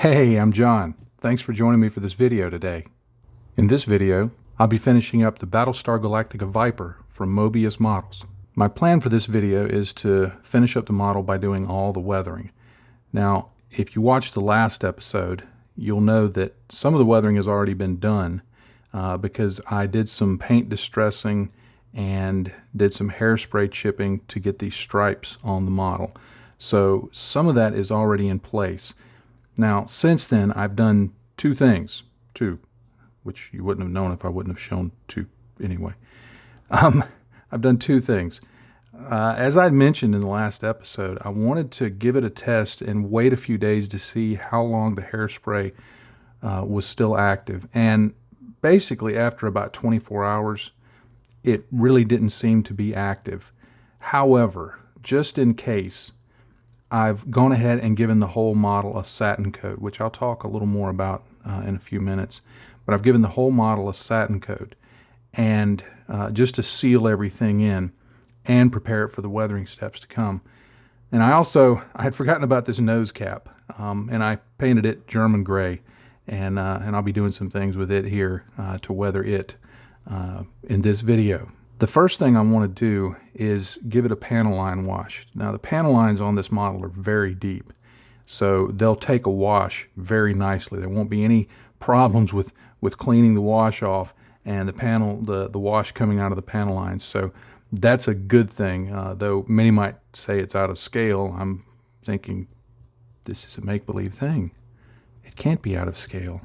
Hey, I'm John. Thanks for joining me for this video today. In this video, I'll be finishing up the Battlestar Galactica Viper from Moebius Models. My plan for this video is to finish up the model by doing all the weathering. Now, if you watched the last episode, you'll know that some of the weathering has already been done because I did some paint distressing and did some hairspray chipping to get these stripes on the model. So some of that is already in place. Now, since then, I've done two things, which you wouldn't have known if I wouldn't have shown two anyway. I've done two things. As I mentioned in the last episode, I wanted to give it a test and wait a few days to see how long the hairspray was still active. And basically, after about 24 hours, it really didn't seem to be active. However, just in case, I've gone ahead and given the whole model a satin coat, which I'll talk a little more about in a few minutes. But I've given the whole model a satin coat, and just to seal everything in and prepare it for the weathering steps to come. And I had forgotten about this nose cap, and I painted it German gray, and I'll be doing some things with it here to weather it in this video. The first thing I want to do is give it a panel line wash. Now, the panel lines on this model are very deep, so they'll take a wash very nicely. There won't be any problems with cleaning the wash off and the wash coming out of the panel lines. So that's a good thing, though many might say it's out of scale. I'm thinking this is a make-believe thing. It can't be out of scale.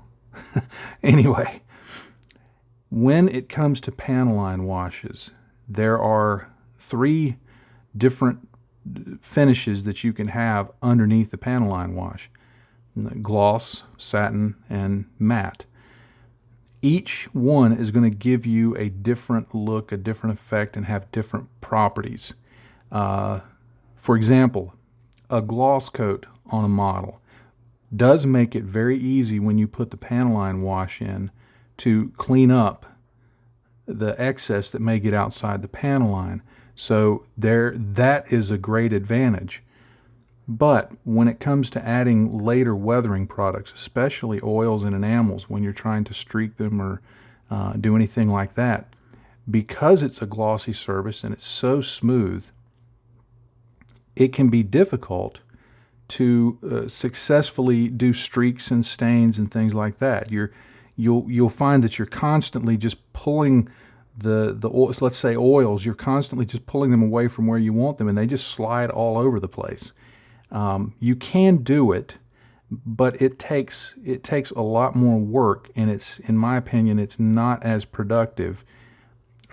Anyway. When it comes to panel line washes, there are three different finishes that you can have underneath the panel line wash: gloss, satin, and matte. Each one is going to give you a different look, a different effect, and have different properties. For example, a gloss coat on a model does make it very easy when you put the panel line wash in to clean up the excess that may get outside the panel line. So that is a great advantage. But when it comes to adding later weathering products, especially oils and enamels, when you're trying to streak them or do anything like that, because it's a glossy surface and it's so smooth, it can be difficult to successfully do streaks and stains and things like that. You'll find that you're constantly just pulling the oils, let's say oils, you're constantly just pulling them away from where you want them, and they just slide all over the place. You can do it, but it takes a lot more work, and in my opinion, it's not as productive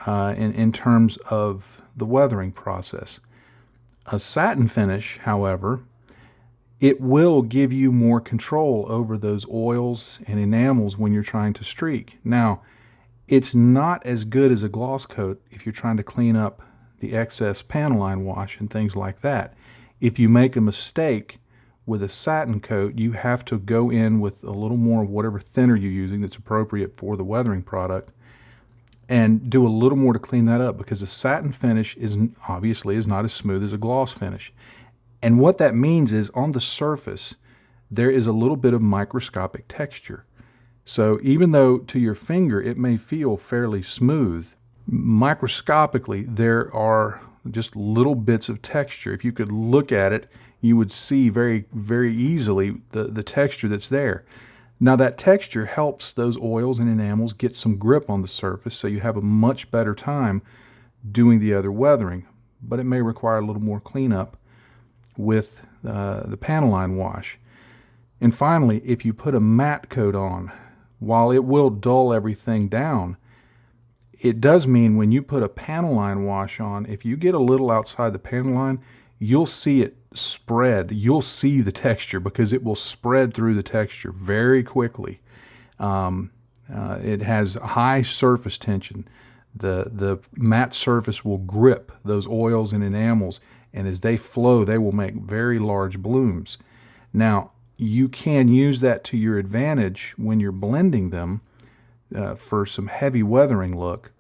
in terms of the weathering process. A satin finish, however, it will give you more control over those oils and enamels when you're trying to streak. Now, it's not as good as a gloss coat if you're trying to clean up the excess panel line wash and things like that. If you make a mistake with a satin coat, you have to go in with a little more of whatever thinner you're using that's appropriate for the weathering product and do a little more to clean that up, because a satin finish obviously is not as smooth as a gloss finish. And what that means is on the surface, there is a little bit of microscopic texture. So even though to your finger it may feel fairly smooth, microscopically there are just little bits of texture. If you could look at it, you would see very, very easily the texture that's there. Now, that texture helps those oils and enamels get some grip on the surface, so you have a much better time doing the other weathering. But it may require a little more cleanup with the panel line wash. And finally, if you put a matte coat on, while it will dull everything down, it does mean when you put a panel line wash on, if you get a little outside the panel line, you'll see it spread. You'll see the texture because it will spread through the texture very quickly. It has high surface tension. The matte surface will grip those oils and enamels, and as they flow, they will make very large blooms. Now, you can use that to your advantage when you're blending them for some heavy weathering look,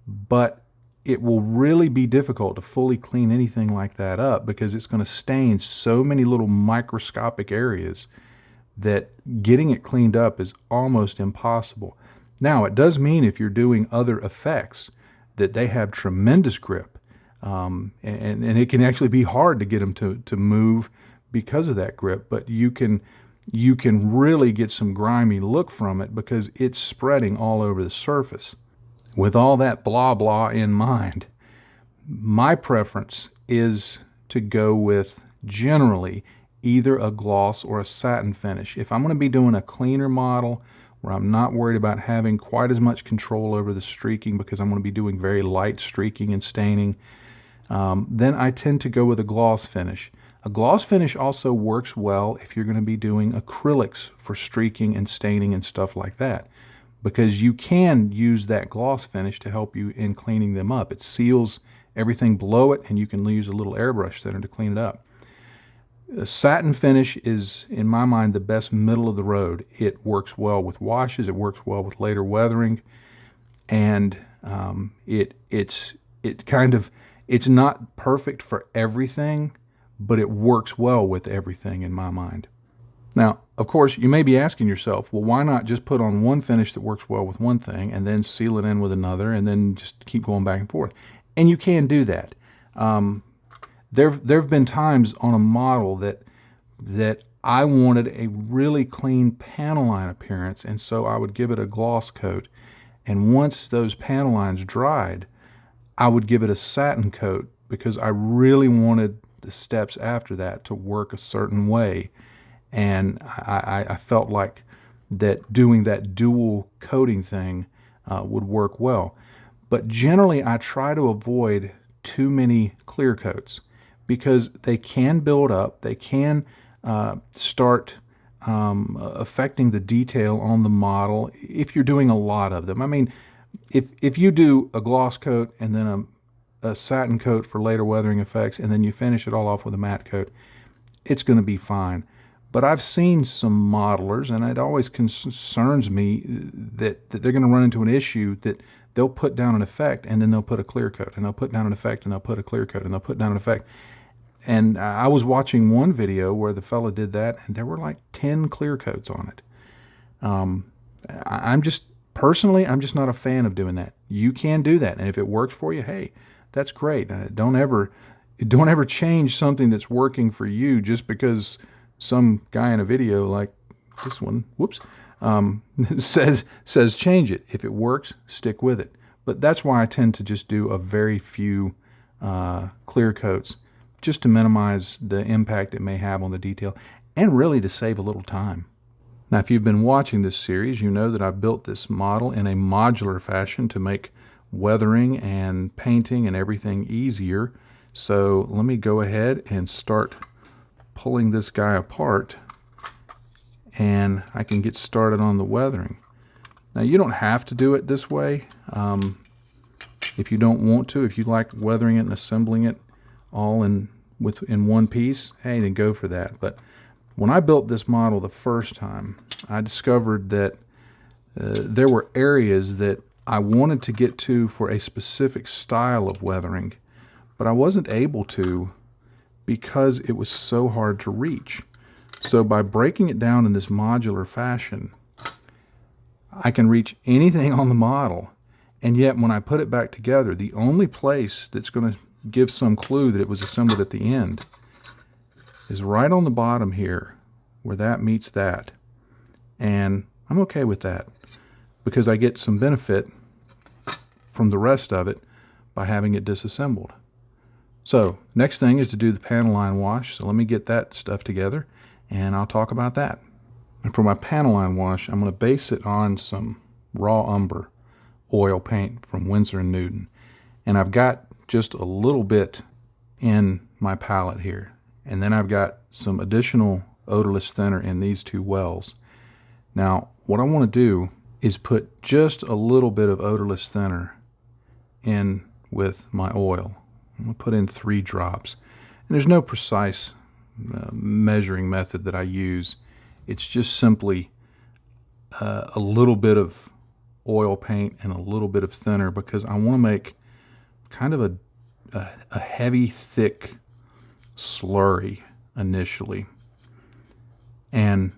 but it will really be difficult to fully clean anything like that up because it's going to stain so many little microscopic areas that getting it cleaned up is almost impossible. Now, it does mean if you're doing other effects that they have tremendous grip, and it can actually be hard to get them to move because of that grip, but you can really get some grimy look from it because it's spreading all over the surface. With all that blah blah in mind, my preference is to go with generally either a gloss or a satin finish. If I'm going to be doing a cleaner model where I'm not worried about having quite as much control over the streaking because I'm going to be doing very light streaking and staining, then I tend to go with a gloss finish. A gloss finish also works well if you're going to be doing acrylics for streaking and staining and stuff like that, because you can use that gloss finish to help you in cleaning them up. It seals everything below it, and you can use a little airbrush thinner to clean it up. A satin finish is, in my mind, the best middle of the road. It works well with washes, it works well with later weathering, and it's not perfect for everything, but it works well with everything in my mind. Now, of course, you may be asking yourself, well, why not just put on one finish that works well with one thing and then seal it in with another and then just keep going back and forth? And you can do that. There have been times on a model that I wanted a really clean panel line appearance, and so I would give it a gloss coat. And once those panel lines dried, I would give it a satin coat because I really wanted the steps after that to work a certain way. And I felt like that doing that dual coating thing would work well. But generally, I try to avoid too many clear coats because they can build up, they can start affecting the detail on the model if you're doing a lot of them. I mean, if you do a gloss coat and then a satin coat for later weathering effects, and then you finish it all off with a matte coat, it's going to be fine. But I've seen some modelers, and it always concerns me that they're going to run into an issue that they'll put down an effect, and then they'll put a clear coat, and they'll put down an effect, and they'll put a clear coat, and they'll put down an effect. And I was watching one video where the fella did that, and there were like 10 clear coats on it. I'm just not a fan of doing that. You can do that, and if it works for you, hey, that's great. Don't ever change something that's working for you just because some guy in a video like this one, says change it. If it works, stick with it. But that's why I tend to just do a very few clear coats, just to minimize the impact it may have on the detail, and really to save a little time. Now, if you've been watching this series, you know that I've built this model in a modular fashion to make weathering and painting and everything easier. So let me go ahead and start pulling this guy apart, and I can get started on the weathering. Now, you don't have to do it this way. If you don't want to, if you like weathering it and assembling it all in one piece, hey, then go for that. But when I built this model the first time, I discovered that there were areas that I wanted to get to for a specific style of weathering, but I wasn't able to because it was so hard to reach. So by breaking it down in this modular fashion, I can reach anything on the model, and yet when I put it back together, the only place that's going to give some clue that it was assembled at the end is right on the bottom here, where that meets that. And I'm okay with that because I get some benefit from the rest of it by having it disassembled. So next thing is to do the panel line wash. So let me get that stuff together and I'll talk about that. And for my panel line wash, I'm going to base it on some raw umber oil paint from Winsor & Newton. And I've got just a little bit in my palette here. And then I've got some additional odorless thinner in these two wells. Now, what I want to do is put just a little bit of odorless thinner in with my oil. I'm going to put in 3 drops. And there's no precise measuring method that I use. It's just simply a little bit of oil paint and a little bit of thinner because I want to make kind of a heavy, thick slurry initially. And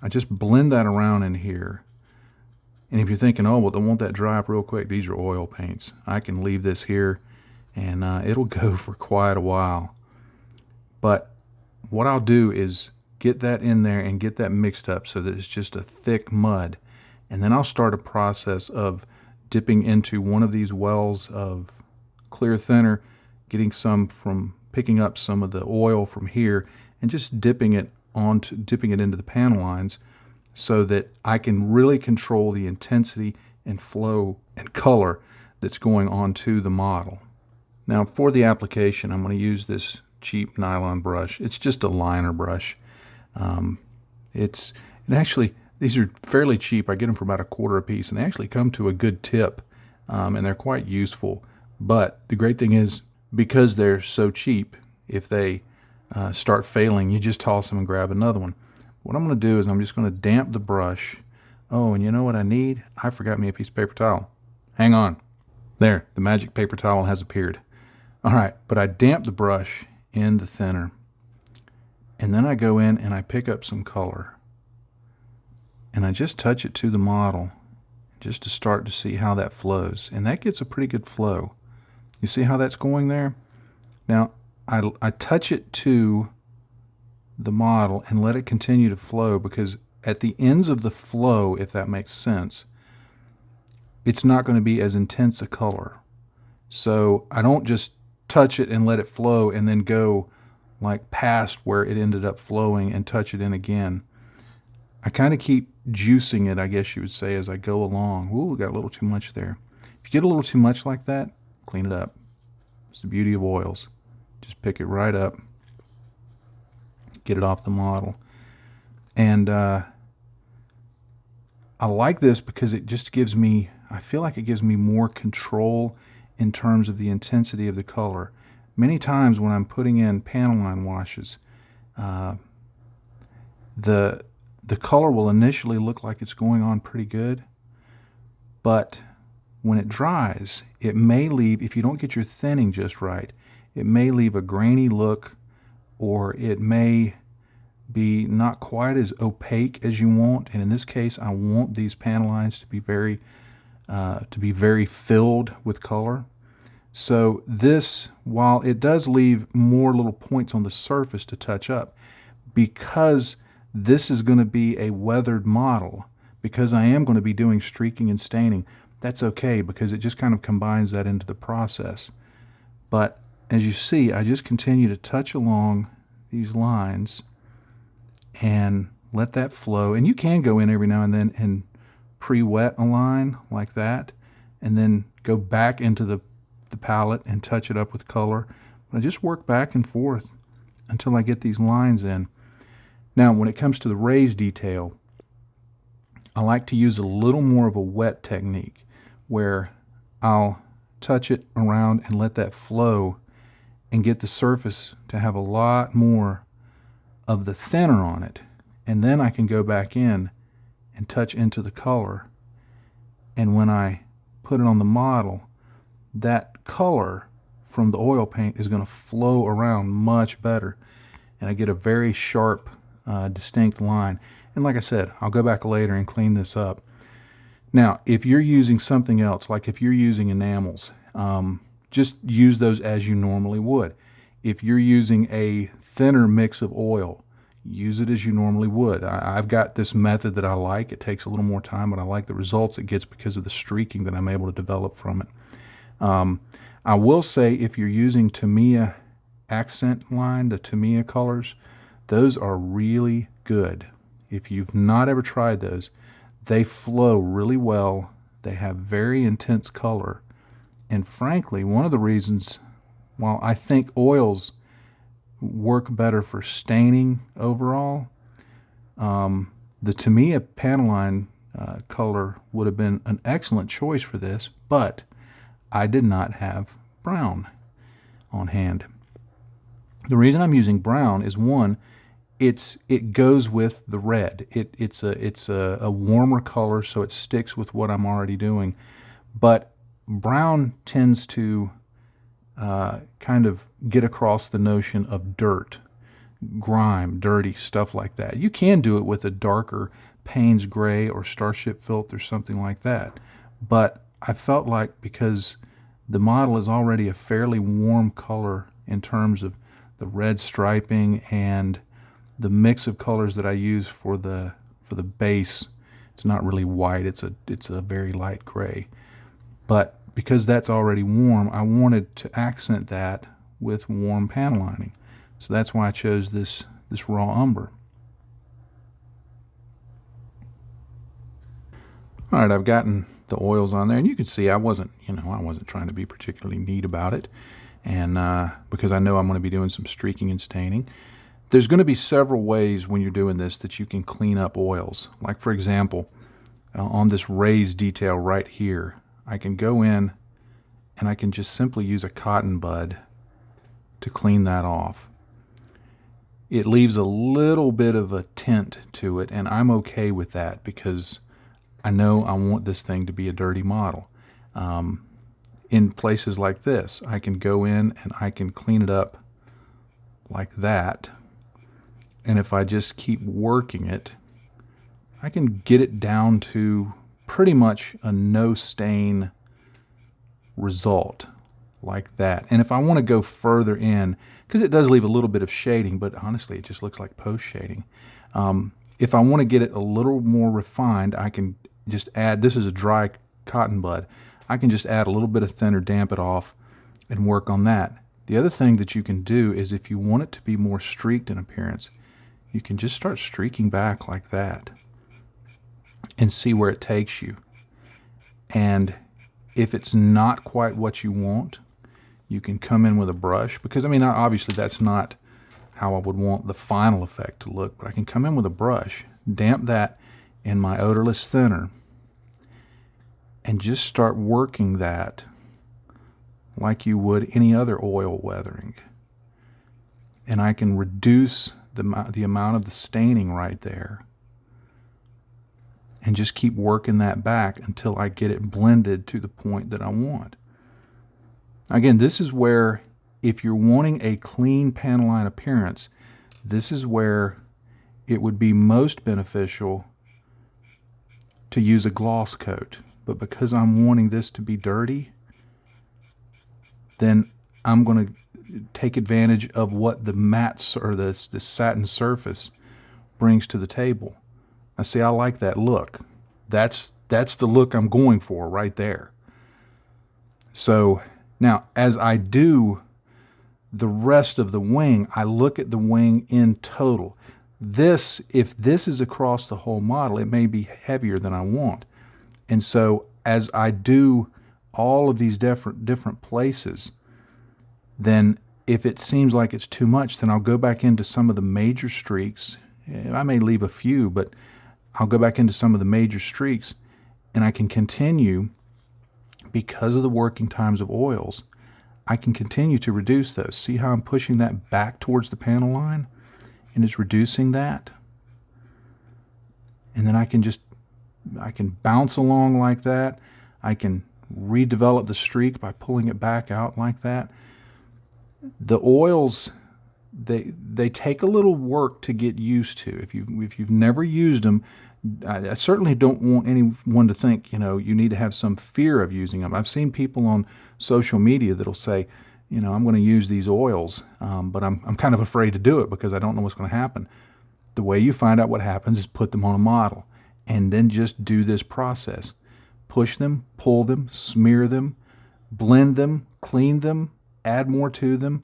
I just blend that around in here. And if you're thinking, oh, well, won't that dry up real quick? These are oil paints. I can leave this here and it'll go for quite a while. But what I'll do is get that in there and get that mixed up so that it's just a thick mud. And then I'll start a process of dipping into one of these wells of clear thinner, picking up some of the oil from here and just dipping it into the panel lines so that I can really control the intensity and flow and color that's going onto the model. Now for the application, I'm going to use this cheap nylon brush. It's just a liner brush. These are fairly cheap. I get them for about $1 a piece, and they actually come to a good tip, and they're quite useful. But the great thing is, because they're so cheap, if they start failing, you just toss them and grab another one. What I'm going to do is I'm just going to damp the brush. Oh, and you know what I need? I forgot me a piece of paper towel. Hang on. There, the magic paper towel has appeared. All right, but I damp the brush in the thinner, and then I go in and I pick up some color, and I just touch it to the model just to start to see how that flows, and that gets a pretty good flow. You see how that's going there? Now, I touch it to the model and let it continue to flow, because at the ends of the flow, if that makes sense, it's not going to be as intense a color. So I don't just touch it and let it flow and then go like past where it ended up flowing and touch it in again. I kind of keep juicing it, I guess you would say, as I go along. Ooh, we got a little too much there. If you get a little too much like that, clean it up. It's the beauty of oils. Just pick it right up, get it off the model. And I like this because it just gives me, I feel like it gives me more control in terms of the intensity of the color. Many times when I'm putting in panel line washes, the color will initially look like it's going on pretty good, but when it dries, it may leave, if you don't get your thinning just right, it may leave a grainy look, or it may be not quite as opaque as you want. And in this case, I want these panel lines to be very filled with color. So this, while it does leave more little points on the surface to touch up, because this is going to be a weathered model, because I am going to be doing streaking and staining, that's okay, because it just kind of combines that into the process. But as you see, I just continue to touch along these lines and let that flow. And you can go in every now and then and pre-wet a line like that, and then go back into the palette and touch it up with color. But I just work back and forth until I get these lines in. Now, when it comes to the raised detail, I like to use a little more of a wet technique, where I'll touch it around and let that flow and get the surface to have a lot more of the thinner on it. And then I can go back in and touch into the color. And when I put it on the model, that color from the oil paint is going to flow around much better. And I get a very sharp, distinct line. And like I said, I'll go back later and clean this up. Now, if you're using something else, like if you're using enamels, just use those as you normally would. If you're using a thinner mix of oil, use it as you normally would. I've got this method that I like. It takes a little more time, but I like the results it gets because of the streaking that I'm able to develop from it. I will say, if you're using Tamiya accent line, the Tamiya colors, those are really good. If you've not ever tried those, they flow really well. They have very intense color. And frankly, one of the reasons, while I think oils work better for staining overall, the Tamiya panel line color would have been an excellent choice for this, but I did not have brown on hand. The reason I'm using brown is, one, it goes with the red. It's a warmer color, so it sticks with what I'm already doing. But brown tends to kind of get across the notion of dirt. grime, dirty stuff like that. You can do it with a darker Payne's Gray or Starship Filter, something like that. But I felt like because the model is already a fairly warm color in terms of the red striping and the mix of colors that I use for the base, it's not really white, it's a very light gray. But because that's already warm, I wanted to accent that with warm panel lining. So that's why I chose this raw umber. All right, I've gotten the oils on there, and you can see I wasn't trying to be particularly neat about it, and because I know I'm going to be doing some streaking and staining. There's going to be several ways when you're doing this that you can clean up oils. Like for example, on this raised detail right here, I can go in and I can just simply use a cotton bud to clean that off. It leaves a little bit of a tint to it, and I'm okay with that because I know I want this thing to be a dirty model. In places like this, I can go in and I can clean it up like that, and if I just keep working it, I can get it down to pretty much a no stain result like that. And if I want to go further in, because it does leave a little bit of shading, but honestly it just looks like post shading. If I want to get it a little more refined, I can just add, this is a dry cotton bud, I can just add a little bit of thinner, damp it off, and work on that. The other thing that you can do is if you want it to be more streaked in appearance, you can just start streaking back like that and see where it takes you. And if it's not quite what you want, you can come in with a brush, because I mean obviously that's not how I would want the final effect to look, but I can come in with a brush, damp that in my odorless thinner, and just start working that like you would any other oil weathering. And I can reduce the amount of the staining right there and just keep working that back until I get it blended to the point that I want. Again, this is where, if you're wanting a clean panel line appearance, this is where it would be most beneficial to use a gloss coat. But because I'm wanting this to be dirty, then I'm going to take advantage of what the matte or the satin surface brings to the table. Now see, I like that look. That's the look I'm going for right there. So now as I do the rest of the wing, I look at the wing in total. If this is across the whole model, it may be heavier than I want. And so as I do all of these different places, then if it seems like it's too much, then I'll go back into some of the major streaks. I may leave a few, but I'll go back into some of the major streaks, and I can continue, because of the working times of oils, I can continue to reduce those. See how I'm pushing that back towards the panel line, and it's reducing that? And then I can bounce along like that. I can redevelop the streak by pulling it back out like that. The oils, they take a little work to get used to. If you've never used them, I certainly don't want anyone to think you need to have some fear of using them. I've seen people on social media that'll say, I'm going to use these oils, but I'm kind of afraid to do it because I don't know what's going to happen. The way you find out what happens is put them on a model and then just do this process. Push them, pull them, smear them, blend them, clean them, add more to them,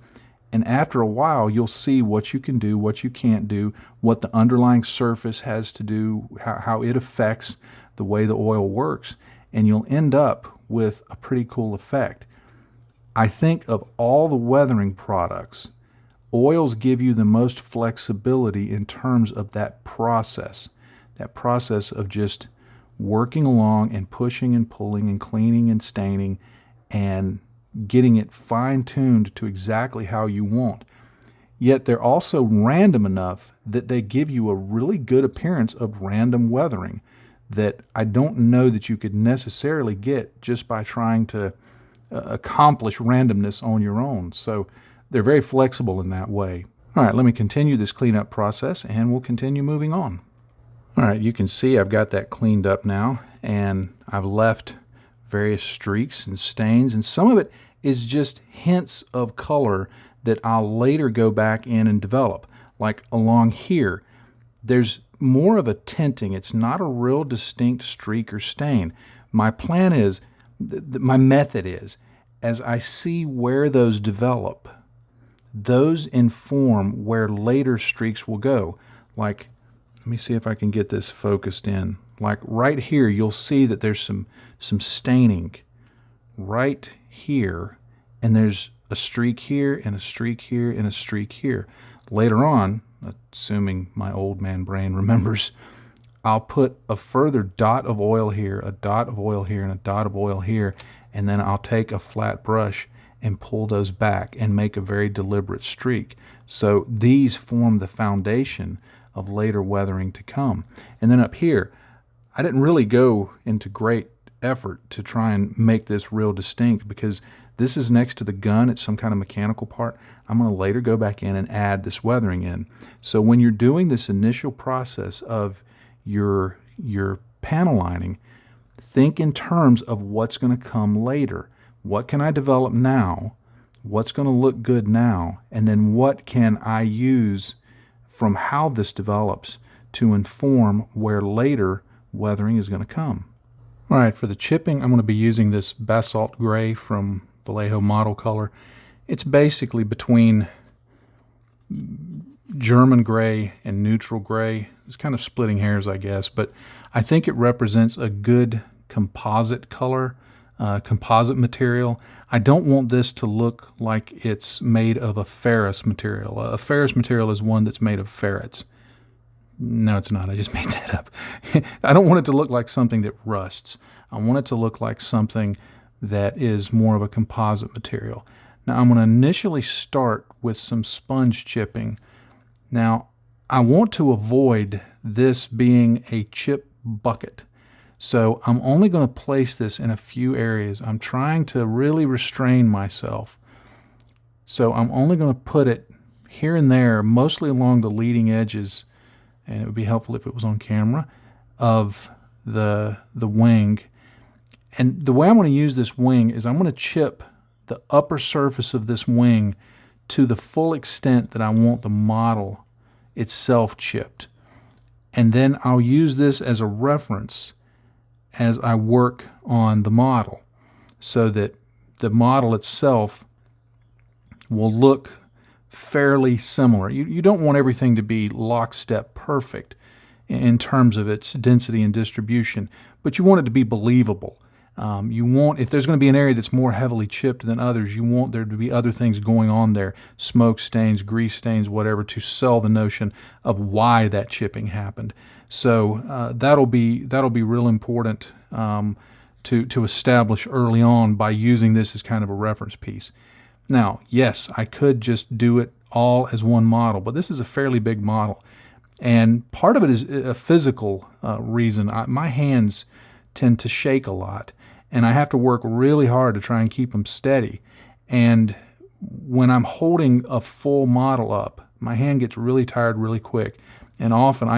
and after a while you'll see what you can do, what you can't do, what the underlying surface has to do, how it affects the way the oil works, and you'll end up with a pretty cool effect. I think of all the weathering products, oils give you the most flexibility in terms of that process of just working along and pushing and pulling and cleaning and staining and getting it fine-tuned to exactly how you want. Yet they're also random enough that they give you a really good appearance of random weathering that I don't know that you could necessarily get just by trying to accomplish randomness on your own. So they're very flexible in that way. All right, let me continue this cleanup process and we'll continue moving on. All right, you can see I've got that cleaned up now, and I've left various streaks and stains, and some of it is just hints of color that I'll later go back in and develop. Like along here, there's more of a tinting. It's not a real distinct streak or stain. My plan is, my method is, as I see where those develop, those inform where later streaks will go. Like, let me see if I can get this focused in. Like right here, you'll see that there's some staining right here, and there's a streak here, and a streak here, and a streak here. Later on, assuming my old man brain remembers, I'll put a further dot of oil here, a dot of oil here, and a dot of oil here, and then I'll take a flat brush and pull those back and make a very deliberate streak. So these form the foundation of later weathering to come. And then up here, I didn't really go into great effort to try and make this real distinct because this is next to the gun. It's some kind of mechanical part. I'm going to later go back in and add this weathering in. So when you're doing this initial process of your panel lining, think in terms of what's going to come later. What can I develop now? What's going to look good now? And then what can I use from how this develops to inform where later weathering is going to come. All right, for the chipping, I'm going to be using this basalt gray from Vallejo Model Color. It's basically between German gray and neutral gray. It's kind of splitting hairs, I guess, but I think it represents a good composite color, composite material. I don't want this to look like it's made of a ferrous material. A ferrous material is one that's made of ferrets. No, it's not. I just made that up. I don't want it to look like something that rusts. I want it to look like something that is more of a composite material. Now, I'm going to initially start with some sponge chipping. Now, I want to avoid this being a chip bucket. So I'm only going to place this in a few areas. I'm trying to really restrain myself. So I'm only going to put it here and there, mostly along the leading edges, and it would be helpful if it was on camera, of the wing. And the way I'm going to use this wing is I'm going to chip the upper surface of this wing to the full extent that I want the model itself chipped. And then I'll use this as a reference as I work on the model so that the model itself will look fairly similar. You don't want everything to be lockstep perfect in terms of its density and distribution, but you want it to be believable. You want, if there's going to be an area that's more heavily chipped than others, you want there to be other things going on there, smoke stains, grease stains, whatever, to sell the notion of why that chipping happened. So that'll be real important to establish early on by using this as kind of a reference piece. Now, yes, I could just do it all as one model, but this is a fairly big model. And part of it is a physical reason. My hands tend to shake a lot, and I have to work really hard to try and keep them steady. And when I'm holding a full model up, my hand gets really tired really quick, and often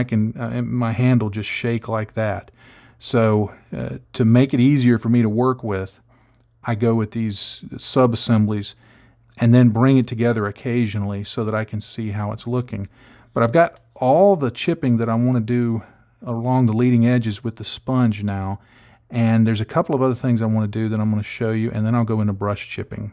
my hand will just shake like that. So to make it easier for me to work with, I go with these sub-assemblies and then bring it together occasionally so that I can see how it's looking. But I've got all the chipping that I want to do along the leading edges with the sponge now, and there's a couple of other things I want to do that I'm going to show you, and then I'll go into brush chipping.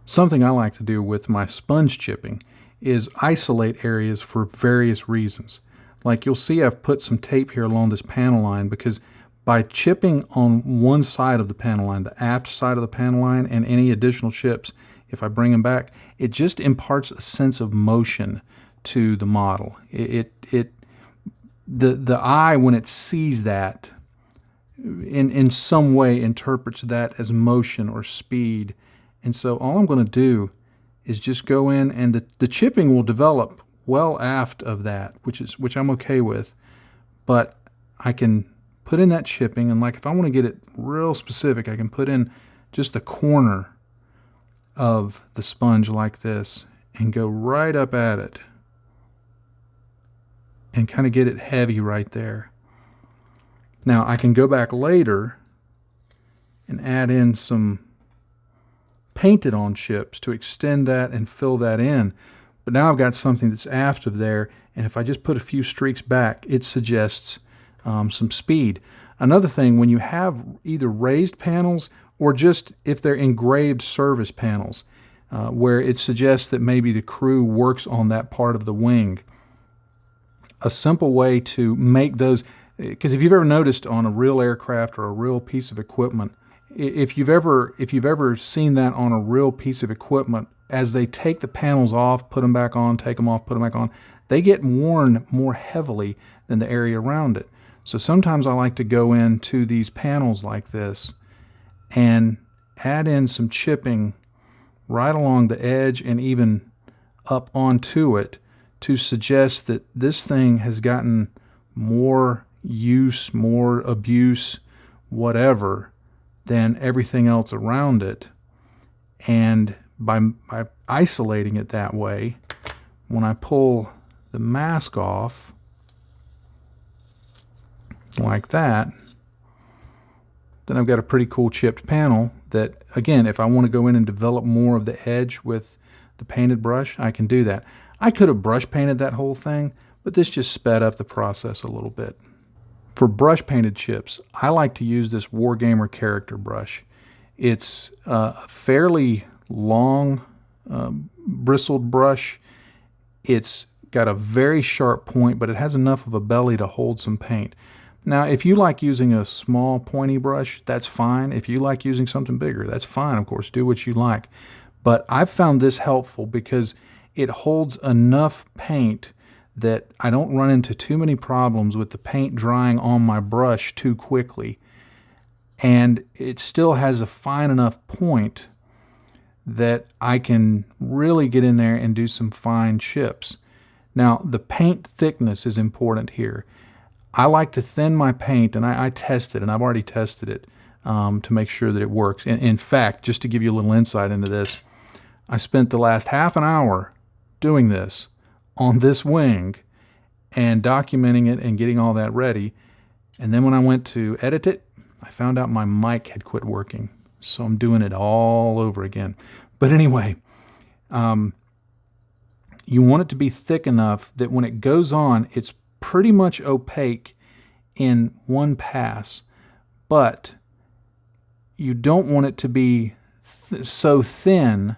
Something I like to do with my sponge chipping is isolate areas for various reasons. Like you'll see I've put some tape here along this panel line because by chipping on one side of the panel line, the aft side of the panel line, and any additional chips, if I bring them back, it just imparts a sense of motion to the model. The eye, when it sees that, in some way interprets that as motion or speed. And so all I'm going to do is just go in, and the chipping will develop well aft of that, which I'm okay with. But I can put in that chipping, and like if I want to get it real specific, I can put in just the corner of the sponge like this, and go right up at it and kind of get it heavy right there. Now I can go back later and add in some painted on chips to extend that and fill that in. But now I've got something that's aft of there, and if I just put a few streaks back, it suggests some speed. Another thing, when you have either raised panels or just if they're engraved service panels, where it suggests that maybe the crew works on that part of the wing, a simple way to make those, because if you've ever noticed on a real aircraft or a real piece of equipment, if you've ever seen that on a real piece of equipment, as they take the panels off, put them back on, take them off, put them back on, they get worn more heavily than the area around it. So sometimes I like to go into these panels like this and add in some chipping right along the edge and even up onto it to suggest that this thing has gotten more use, more abuse, whatever, than everything else around it. And by isolating it that way, when I pull the mask off like that, then I've got a pretty cool chipped panel that, again, if I want to go in and develop more of the edge with the painted brush, I can do that. I could have brush painted that whole thing, but this just sped up the process a little bit. For brush painted chips, I like to use this Wargamer character brush. It's a fairly long bristled brush. It's got a very sharp point, but it has enough of a belly to hold some paint. Now, if you like using a small pointy brush, that's fine. If you like using something bigger, that's fine, of course. Do what you like. But I've found this helpful because it holds enough paint that I don't run into too many problems with the paint drying on my brush too quickly. And it still has a fine enough point that I can really get in there and do some fine chips. Now, the paint thickness is important here. I like to thin my paint, and I test it, and I've already tested it to make sure that it works. In fact, just to give you a little insight into this, I spent the last half an hour doing this on this wing and documenting it and getting all that ready. And then when I went to edit it, I found out my mic had quit working. So I'm doing it all over again. But anyway, you want it to be thick enough that when it goes on, it's pretty much opaque in one pass. But you don't want it to be so thin,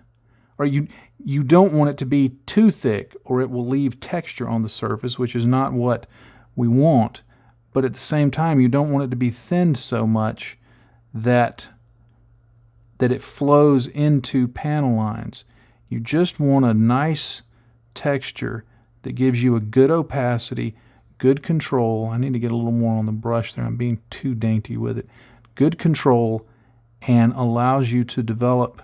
or you don't want it to be too thick, or it will leave texture on the surface, which is not what we want. But at the same time, you don't want it to be thinned so much that it flows into panel lines. You just want a nice texture that gives you a good opacity, good control. I need to get a little more on the brush there. I'm being too dainty with it. Good control, and allows you to develop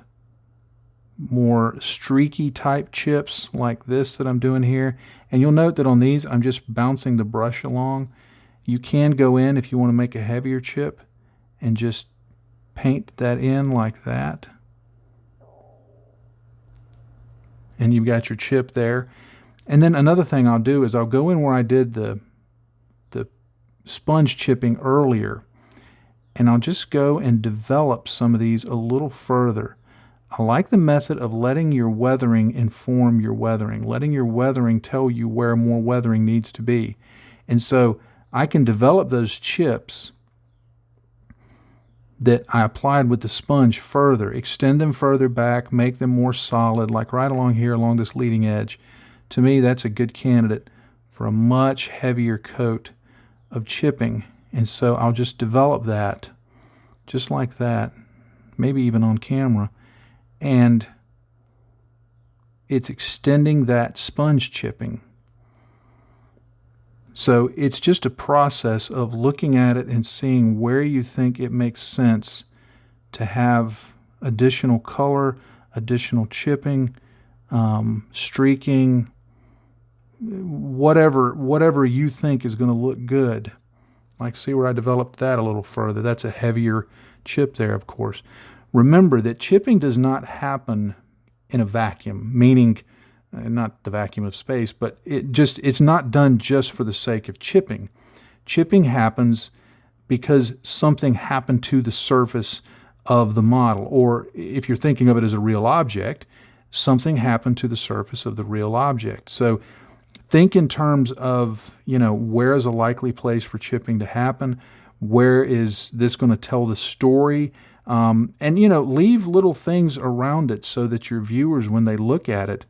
more streaky type chips like this that I'm doing here. And you'll note that on these, I'm just bouncing the brush along. You can go in if you want to make a heavier chip and just paint that in like that. And you've got your chip there. And then another thing I'll do is I'll go in where I did the sponge chipping earlier, and I'll just go and develop some of these a little further. I like the method of letting your weathering inform your weathering, letting your weathering tell you where more weathering needs to be. And so I can develop those chips that I applied with the sponge further, extend them further back, make them more solid, like right along here along this leading edge. To me, that's a good candidate for a much heavier coat of chipping. And so I'll just develop that just like that, maybe even on camera. And it's extending that sponge chipping. So it's just a process of looking at it and seeing where you think it makes sense to have additional color, additional chipping, streaking, whatever you think is going to look good. Like, see where I developed that a little further. That's a heavier chip there, of course. Remember that chipping does not happen in a vacuum, meaning not the vacuum of space, but it's not done just for the sake of chipping. Chipping happens because something happened to the surface of the model, or if you're thinking of it as a real object, something happened to the surface of the real object. So think in terms of, where is a likely place for chipping to happen? Where is this going to tell the story? And, leave little things around it so that your viewers, when they look at it,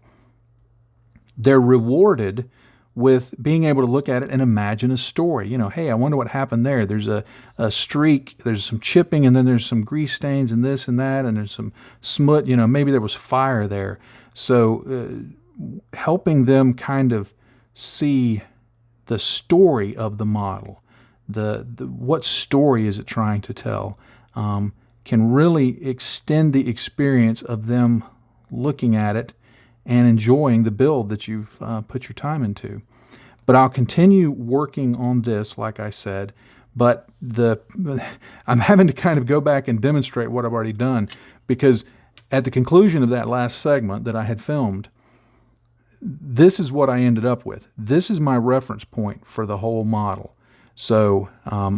they're rewarded with being able to look at it and imagine a story. Hey, I wonder what happened there. There's a streak, there's some chipping, and then there's some grease stains and this and that, and there's some smut. Maybe there was fire there. So helping them kind of see the story of the model, what story is it trying to tell, can really extend the experience of them looking at it and enjoying the build that you've put your time into. But I'll continue working on this, like I said, but I'm having to kind of go back and demonstrate what I've already done, because at the conclusion of that last segment that I had filmed, this is what I ended up with. This is my reference point for the whole model. So I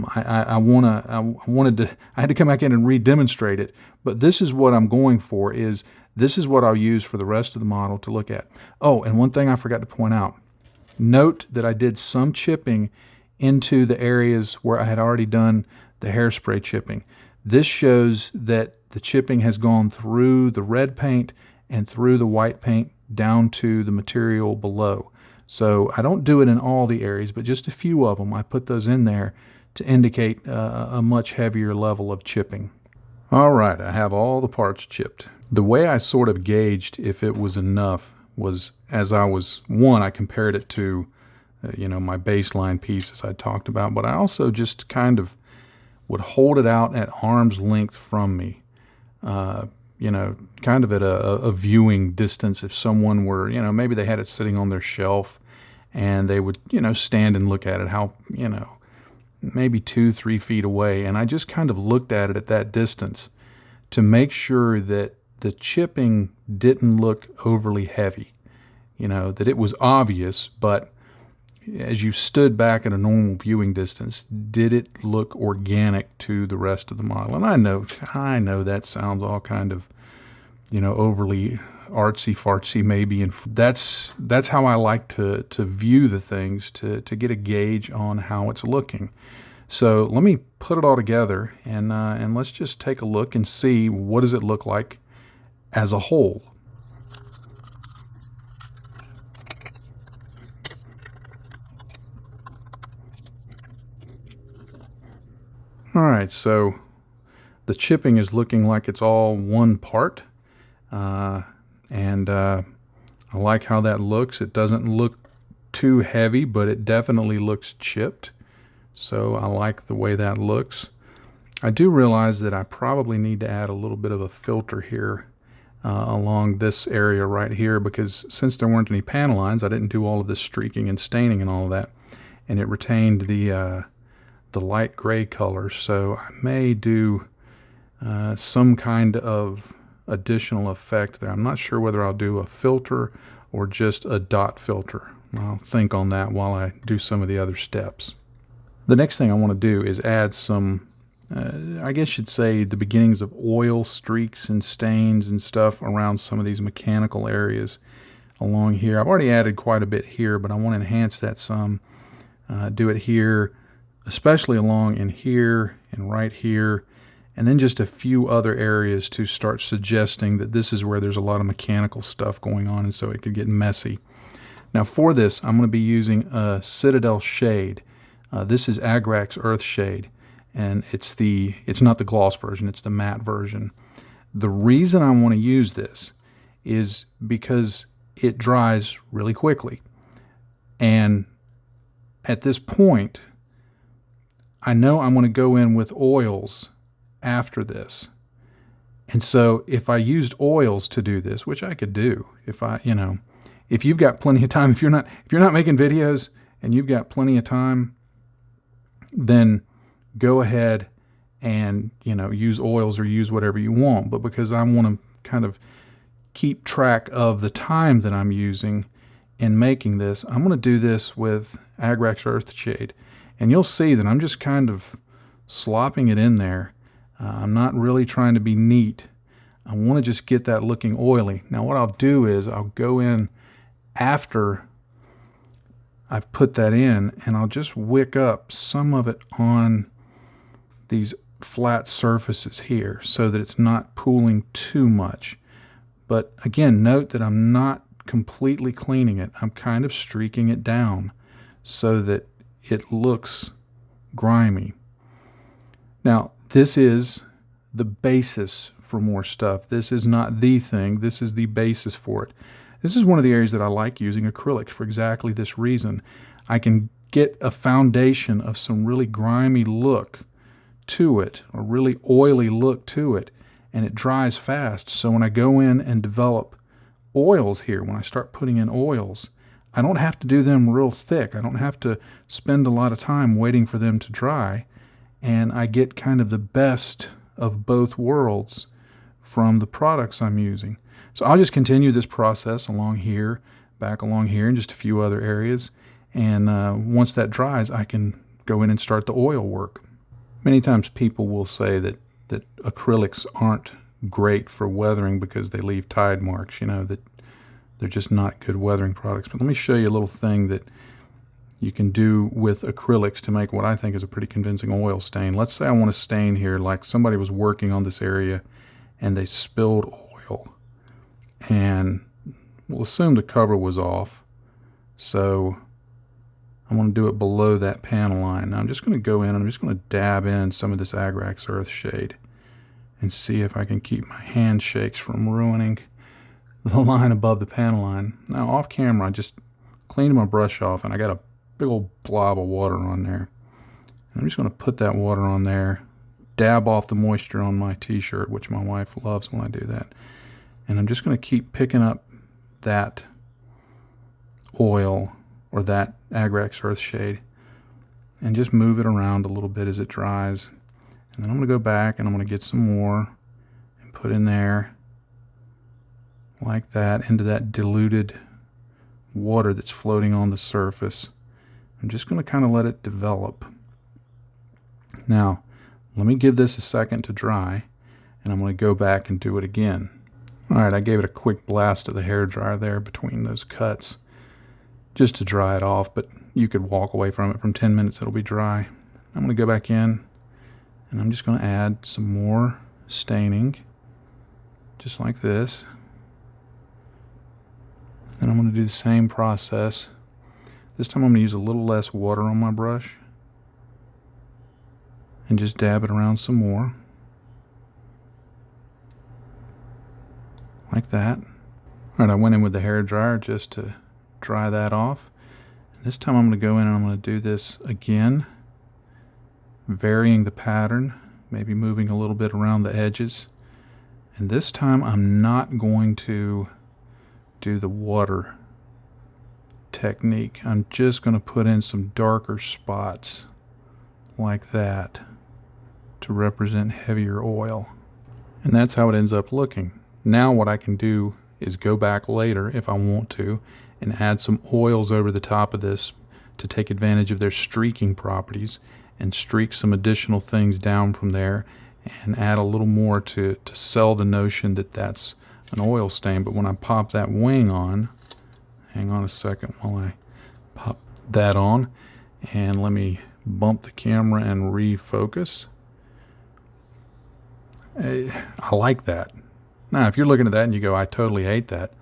had to come back in and re-demonstrate it, but this is what I'm going for. This is what I'll use for the rest of the model to look at. Oh, and one thing I forgot to point out. Note that I did some chipping into the areas where I had already done the hairspray chipping. This shows that the chipping has gone through the red paint and through the white paint down to the material below. So I don't do it in all the areas, but just a few of them. I put those in there to indicate a much heavier level of chipping. All right, I have all the parts chipped. The way I sort of gauged if it was enough was, I compared it to, my baseline piece as I talked about, but I also just kind of would hold it out at arm's length from me, kind of at a viewing distance. If someone were, maybe they had it sitting on their shelf and they would, stand and look at it, maybe 2-3 feet away. And I just kind of looked at it at that distance to make sure that the chipping didn't look overly heavy, that it was obvious, but as you stood back at a normal viewing distance, did it look organic to the rest of the model? And I know that sounds all kind of, overly artsy-fartsy maybe, and that's how I like to view the things, to get a gauge on how it's looking. So let me put it all together, and let's just take a look and see what does it look like as a whole. All right, so the chipping is looking like it's all one part, and I like how that looks. It doesn't look too heavy, but it definitely looks chipped, so I like the way that looks. I do realize that I probably need to add a little bit of a filter here along this area right here, because since there weren't any panel lines, I didn't do all of this streaking and staining and all of that, and it retained the light gray color. So I may do some kind of additional effect there. I'm not sure whether I'll do a filter or just a dot filter. I'll think on that while I do some of the other steps. The next thing I want to do is add some, I guess you'd say, the beginnings of oil streaks and stains and stuff around some of these mechanical areas along here. I've already added quite a bit here, but I want to enhance that some. Do it here, especially along in here and right here, and then just a few other areas to start suggesting that this is where there's a lot of mechanical stuff going on, and so it could get messy. Now for this, I'm going to be using a Citadel shade. This is Agrax Earth Shade, and it's not the gloss version, it's the matte version. The reason I want to use this is because it dries really quickly, and at this point I know I'm going to go in with oils after this. And so if I used oils to do this, which I could do, if you've got plenty of time, if you're not making videos and you've got plenty of time, then go ahead and, use oils or use whatever you want. But because I want to kind of keep track of the time that I'm using in making this, I'm going to do this with Airbrush Earthshade. And you'll see that I'm just kind of slopping it in there. I'm not really trying to be neat. I want to just get that looking oily. Now what I'll do is I'll go in after I've put that in, and I'll just wick up some of it on these flat surfaces here so that it's not pooling too much. But again, note that I'm not completely cleaning it. I'm kind of streaking it down so that it looks grimy. Now, this is the basis for more stuff. This is not the thing. This is the basis for it. This is one of the areas that I like using acrylics for exactly this reason. I can get a foundation of some really grimy look to it, a really oily look to it, and it dries fast. So when I go in and develop oils here, when I start putting in oils, I don't have to do them real thick. I don't have to spend a lot of time waiting for them to dry, and I get kind of the best of both worlds from the products I'm using. So I'll just continue this process along here, back along here, and just a few other areas. And once that dries, I can go in and start the oil work. Many times people will say that acrylics aren't great for weathering because they leave tide marks, that they're just not good weathering products. But let me show you a little thing that you can do with acrylics to make what I think is a pretty convincing oil stain. Let's say I want to stain here like somebody was working on this area and they spilled oil. And we'll assume the cover was off. So I want to do it below that panel line. Now I'm just going to go in and I'm just going to dab in some of this Airbrush Earthshade and see if I can keep my handshakes from ruining the line above the panel line. Now off camera, I just cleaned my brush off and I got a big old blob of water on there. And I'm just going to put that water on there, dab off the moisture on my t-shirt, which my wife loves when I do that. And I'm just going to keep picking up that oil or that Airbrush Earthshade and just move it around a little bit as it dries. And then I'm going to go back and I'm going to get some more and put in there like that into that diluted water that's floating on the surface. I'm just going to kind of let it develop. Now, let me give this a second to dry, and I'm going to go back and do it again. All right, I gave it a quick blast of the hairdryer there between those cuts just to dry it off, but you could walk away from it. From 10 minutes, it'll be dry. I'm going to go back in, and I'm just going to add some more staining, just like this. And I'm going to do the same process. This time I'm going to use a little less water on my brush and just dab it around some more. Like that. All right, I went in with the hairdryer just to dry that off. And this time I'm going to go in and I'm going to do this again, varying the pattern, maybe moving a little bit around the edges. And this time I'm not going to do the water technique. I'm just going to put in some darker spots like that to represent heavier oil. And that's how it ends up looking. Now what I can do is go back later if I want to and add some oils over the top of this to take advantage of their streaking properties and streak some additional things down from there and add a little more to sell the notion that that's an oil stain. But when I pop that wing on, hang on a second while I pop that on, and let me bump the camera and refocus. I like that. Now, if you're looking at that and you go, I totally hate that,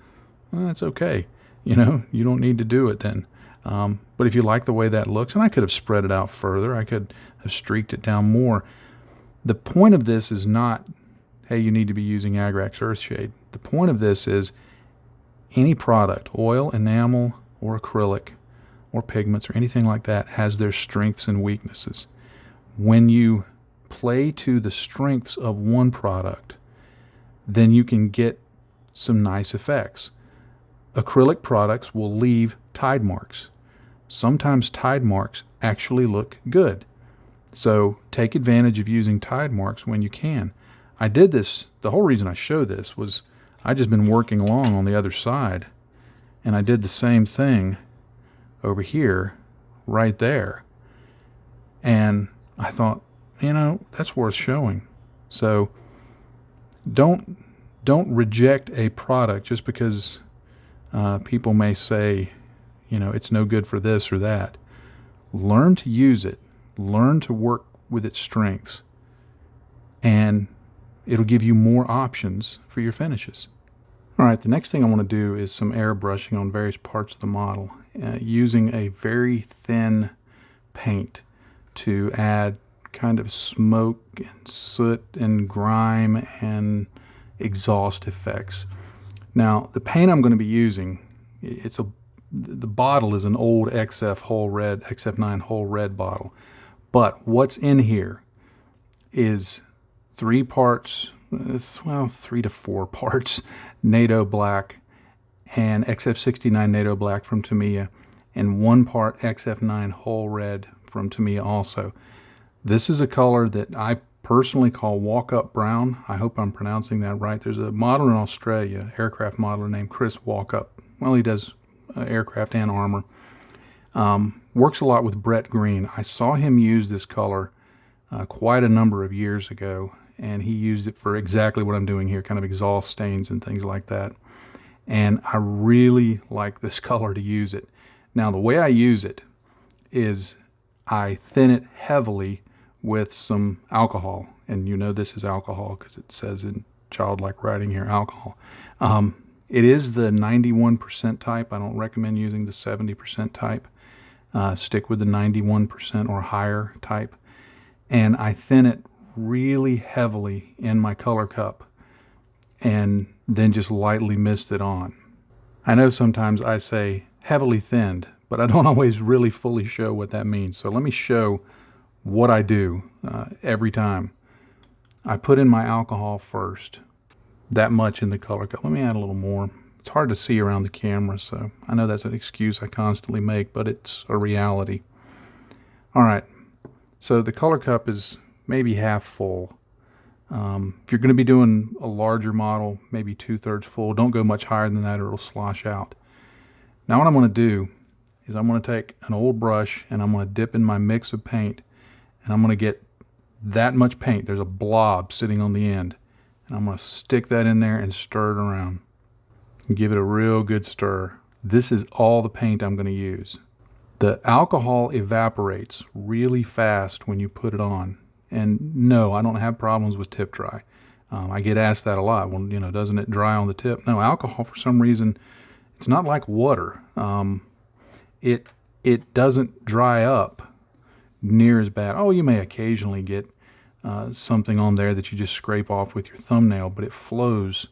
well, that's okay. You don't need to do it then. But if you like the way that looks, and I could have spread it out further, I could have streaked it down more. The point of this is not, hey, you need to be using Airbrush Earthshade. The point of this is any product, oil, enamel, or acrylic, or pigments, or anything like that, has their strengths and weaknesses. When you play to the strengths of one product, then you can get some nice effects. Acrylic products will leave tide marks. Sometimes tide marks actually look good. So take advantage of using tide marks when you can. I did this, the whole reason I show this was I just been working along on the other side, and I did the same thing over here, right there. And I thought, you know, that's worth showing. So don't reject a product just because people may say, you know, it's no good for this or that. Learn to use it. Learn to work with its strengths, and it'll give you more options for your finishes. All right, the next thing I want to do is some airbrushing on various parts of the model using a very thin paint to add kind of smoke and soot and grime and exhaust effects. Now, the paint I'm going to be using, the bottle is an old XF9 whole red bottle. But what's in here is 3 parts, well, 3 to 4 parts NATO black and XF69 NATO black from Tamiya, and 1 part XF9 whole red from Tamiya also. This is a color that I personally call walk-up brown. I hope I'm pronouncing that right. There's a model in Australia, aircraft modeler named Chris Walkup. Well, he does aircraft and armor. Works a lot with Brett Green. I saw him use this color quite a number of years ago, and he used it for exactly what I'm doing here, kind of exhaust stains and things like that. And I really like this color to use it. Now, the way I use it is I thin it heavily with some alcohol. And you know this is alcohol because it says in childlike writing here, alcohol. It is the 91% type. I don't recommend using the 70% type. Stick with the 91% or higher type. And I thin it really heavily in my color cup and then just lightly mist it on. I know sometimes I say heavily thinned, but I don't always really fully show what that means. So let me show what I do every time. I put in my alcohol first, that much in the color cup. Let me add a little more. It's hard to see around the camera, so I know that's an excuse I constantly make, but it's a reality. All right, so the color cup is maybe half full. If you're going to be doing a larger model, maybe 2/3 full. Don't go much higher than that or it'll slosh out. Now what I'm going to do is I'm going to take an old brush and I'm going to dip in my mix of paint, and I'm going to get that much paint. There's a blob sitting on the end, and I'm going to stick that in there and stir it around and give it a real good stir. This is all the paint I'm going to use. The alcohol evaporates really fast when you put it on. And no, I don't have problems with tip dry. I get asked that a lot. Well, you know, doesn't it dry on the tip? No, alcohol for some reason, it's not like water. It doesn't dry up near as bad. Oh, you may occasionally get something on there that you just scrape off with your thumbnail, but it flows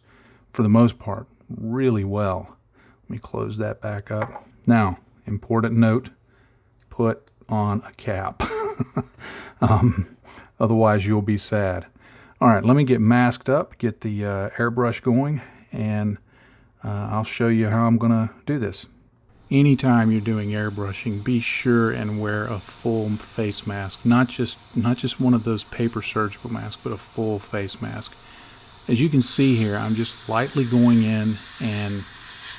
for the most part really well. Let me close that back up. Now, important note, put on a cap. Otherwise you'll be sad. All right, let me get masked up, get the airbrush going, and I'll show you how I'm gonna do this. Anytime you're doing airbrushing, be sure and wear a full face mask, not just one of those paper surgical masks, but a full face mask. As you can see here, I'm just lightly going in and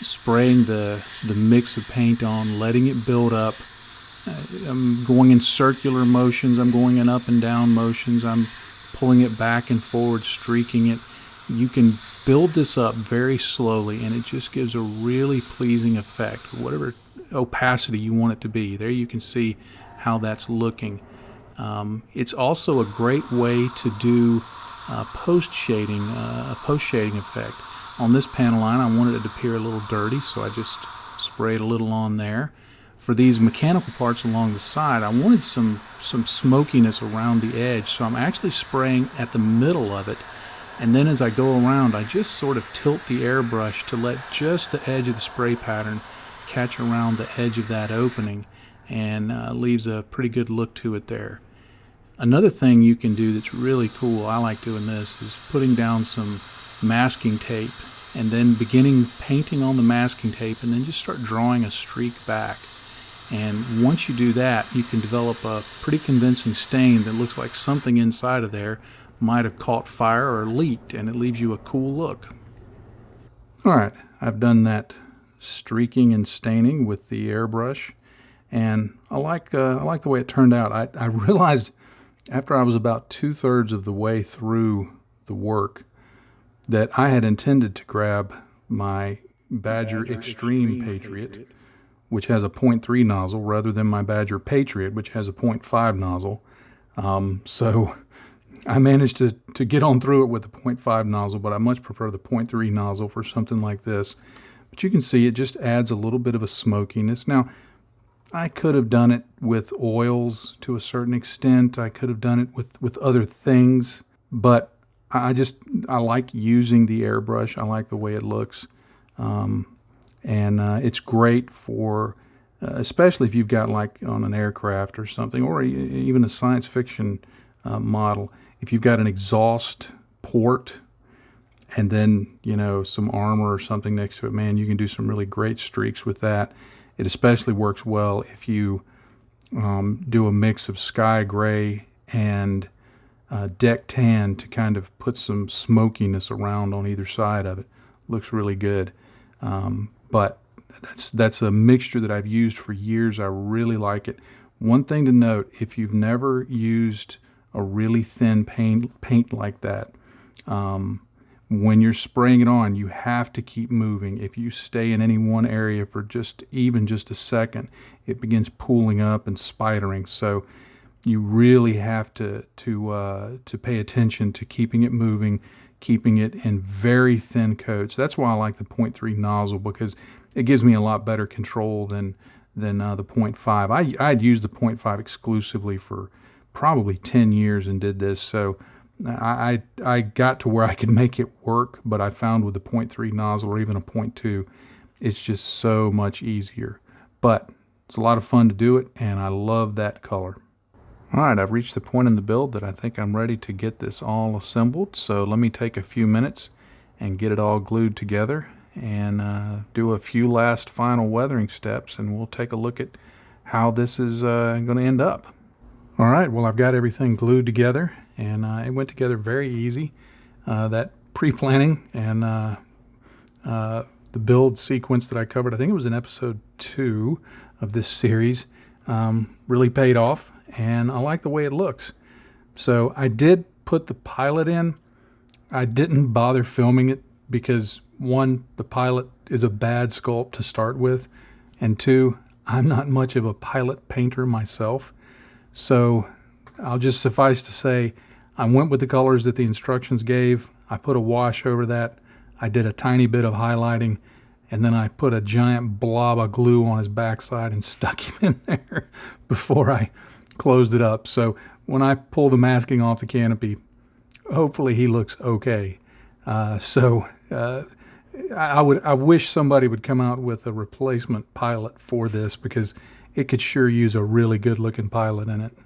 spraying the mix of paint on, letting it build up. I'm going in circular motions, I'm going in up and down motions, I'm pulling it back and forward, streaking it. You can build this up very slowly, and it just gives a really pleasing effect, whatever opacity you want it to be. There you can see how that's looking. It's also a great way to do post-shading, a post-shading effect. On this panel line, I wanted it to appear a little dirty, so I just sprayed a little on there. For these mechanical parts along the side, I wanted some smokiness around the edge, so I'm actually spraying at the middle of it. And then as I go around, I just sort of tilt the airbrush to let just the edge of the spray pattern catch around the edge of that opening, and leaves a pretty good look to it there. Another thing you can do that's really cool, I like doing this, is putting down some masking tape and then beginning painting on the masking tape, and then just start drawing a streak back. And once you do that, you can develop a pretty convincing stain that looks like something inside of there might have caught fire or leaked, and it leaves you a cool look. All right, I've done that streaking and staining with the airbrush, and I like the way it turned out. I realized after I was about 2/3 of the way through the work that I had intended to grab my Badger Extreme Patriot, which has a 0.3 nozzle, rather than my Badger Patriot, which has a 0.5 nozzle. So I managed to get on through it with the 0.5 nozzle, but I much prefer the 0.3 nozzle for something like this. But you can see it just adds a little bit of a smokiness. Now, I could have done it with oils to a certain extent. I could have done it with other things, but I like using the airbrush. I like the way it looks. And it's great for, especially if you've got like on an aircraft or something, or even a science fiction model. If you've got an exhaust port and then, you know, some armor or something next to it, man, you can do some really great streaks with that. It especially works well if you do a mix of sky gray and deck tan to kind of put some smokiness around on either side of it. Looks really good. But that's a mixture that I've used for years. I really like it. One thing to note, if you've never used a really thin paint like that, when you're spraying it on, you have to keep moving. If you stay in any one area for even just a second, it begins pooling up and spidering. So you really have to pay attention to keeping it moving, keeping it in very thin coats. That's why I like the 0.3 nozzle, because it gives me a lot better control than the 0.5. I'd used the 0.5 exclusively for probably 10 years and did this, so I got to where I could make it work, but I found with the 0.3 nozzle or even a 0.2, it's just so much easier. But it's a lot of fun to do it, and I love that color. All right, I've reached the point in the build that I think I'm ready to get this all assembled, so let me take a few minutes and get it all glued together and do a few last final weathering steps, and we'll take a look at how this is going to end up. All right, well, I've got everything glued together, and it went together very easy. That pre-planning and the build sequence that I covered, I think it was in episode 2 of this series, really paid off, and I like the way it looks. So I did put the pilot in. I didn't bother filming it because, one, the pilot is a bad sculpt to start with, and two, I'm not much of a pilot painter myself. So I'll just suffice to say I went with the colors that the instructions gave. I put a wash over that. I did a tiny bit of highlighting, and then I put a giant blob of glue on his backside and stuck him in there before I closed it up. So when I pull the masking off the canopy, hopefully he looks okay. I wish somebody would come out with a replacement pilot for this, because it could sure use a really good looking pilot in it.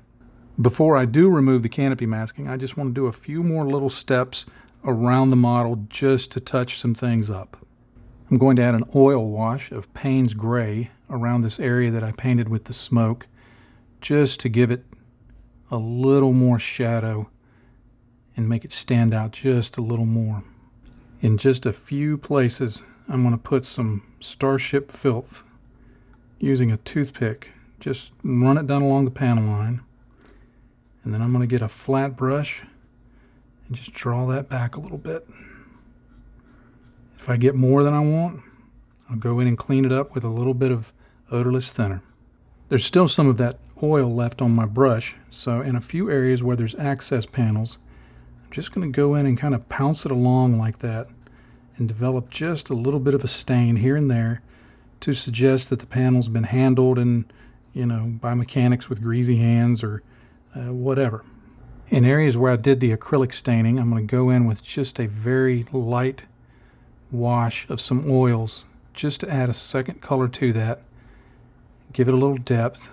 Before I do remove the canopy masking, I just want to do a few more little steps around the model just to touch some things up. I'm going to add an oil wash of Payne's Gray around this area that I painted with the smoke, just to give it a little more shadow and make it stand out just a little more. In just a few places, I'm going to put some Starship Filth using a toothpick. Just run it down along the panel line, and then I'm going to get a flat brush and just draw that back a little bit. If I get more than I want, I'll go in and clean it up with a little bit of odorless thinner. There's still some of that oil left on my brush, so in a few areas where there's access panels, I'm just going to go in and kind of pounce it along like that and develop just a little bit of a stain here and there to suggest that the panel's been handled and, you know, by mechanics with greasy hands or whatever. In areas where I did the acrylic staining, I'm going to go in with just a very light wash of some oils just to add a second color to that, give it a little depth,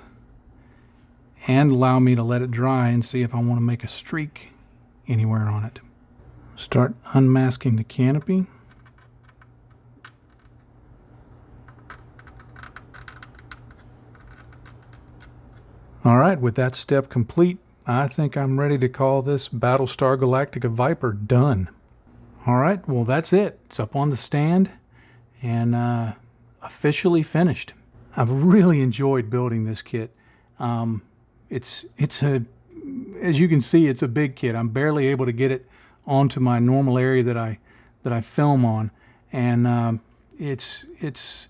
and allow me to let it dry and see if I want to make a streak anywhere on it. Start unmasking the canopy. All right, with that step complete, I think I'm ready to call this Battlestar Galactica Viper done. All right, well, that's it. It's up on the stand, and officially finished. I've really enjoyed building this kit. It's as you can see, it's a big kit. I'm barely able to get it onto my normal area that I film on, and it's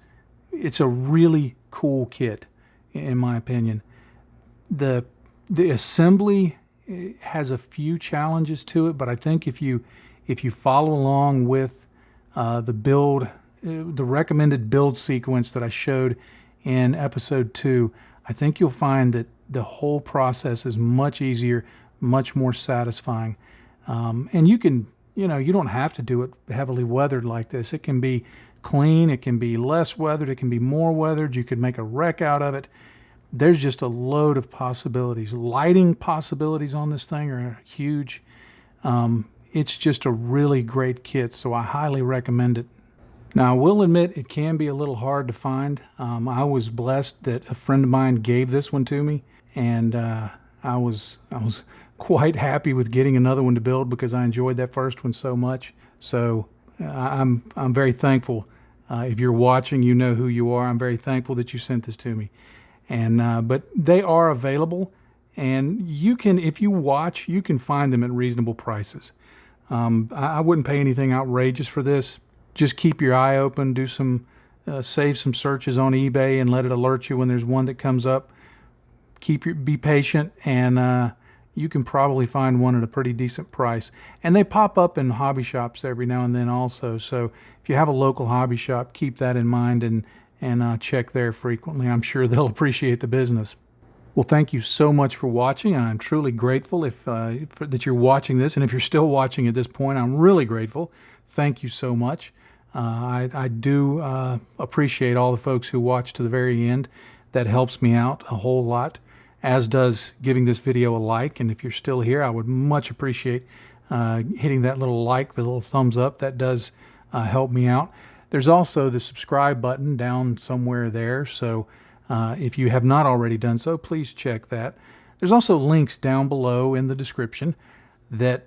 a really cool kit, in my opinion. The assembly has a few challenges to it, but I think if you follow along with the build, the recommended build sequence that I showed in episode 2, I think you'll find that the whole process is much easier, much more satisfying. And you don't have to do it heavily weathered like this. It can be clean, it can be less weathered, it can be more weathered. You could make a wreck out of it. There's just a load of possibilities. Lighting possibilities on this thing are huge. It's just a really great kit, so I highly recommend it. Now, I will admit it can be a little hard to find. I was blessed that a friend of mine gave this one to me, and I was quite happy with getting another one to build because I enjoyed that first one so much. So I'm very thankful. If you're watching, you know who you are. I'm very thankful that you sent this to me. And but they are available, and you can, if you watch, you can find them at reasonable prices. I wouldn't pay anything outrageous for this. Just keep your eye open, do some, save some searches on eBay and let it alert you when there's one that comes up. Be patient, and you can probably find one at a pretty decent price. And they pop up in hobby shops every now and then also. So if you have a local hobby shop, keep that in mind and check there frequently. I'm sure they'll appreciate the business. Well, thank you so much for watching. I'm truly grateful that you're watching this. And if you're still watching at this point, I'm really grateful. Thank you so much. I do appreciate all the folks who watch to the very end. That helps me out a whole lot, as does giving this video a like. And if you're still here, I would much appreciate hitting that little like, the little thumbs up. That does help me out. There's also the subscribe button down somewhere there, so if you have not already done so, please check that. There's also links down below in the description that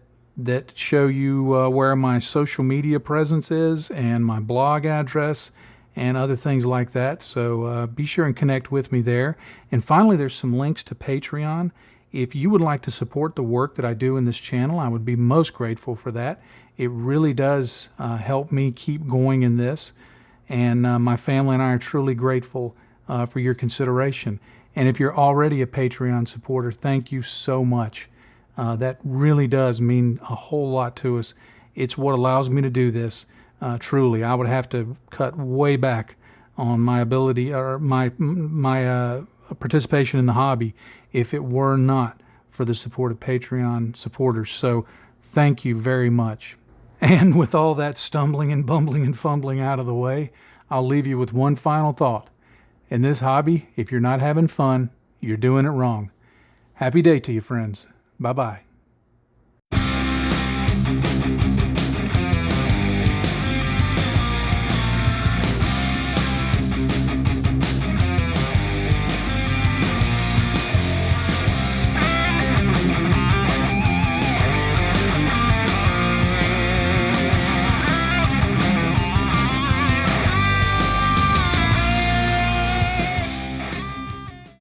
show you where my social media presence is and my blog address and other things like that, so be sure and connect with me there. And finally, there's some links to Patreon. If you would like to support the work that I do in this channel, I would be most grateful for that. It really does help me keep going in this, and my family and I are truly grateful for your consideration. And if you're already a Patreon supporter, thank you so much. That really does mean a whole lot to us. It's what allows me to do this. Truly, I would have to cut way back on my ability or my participation in the hobby if it were not for the support of Patreon supporters. So thank you very much. And with all that stumbling and bumbling and fumbling out of the way, I'll leave you with one final thought. In this hobby, if you're not having fun, you're doing it wrong. Happy day to you, friends. Bye-bye.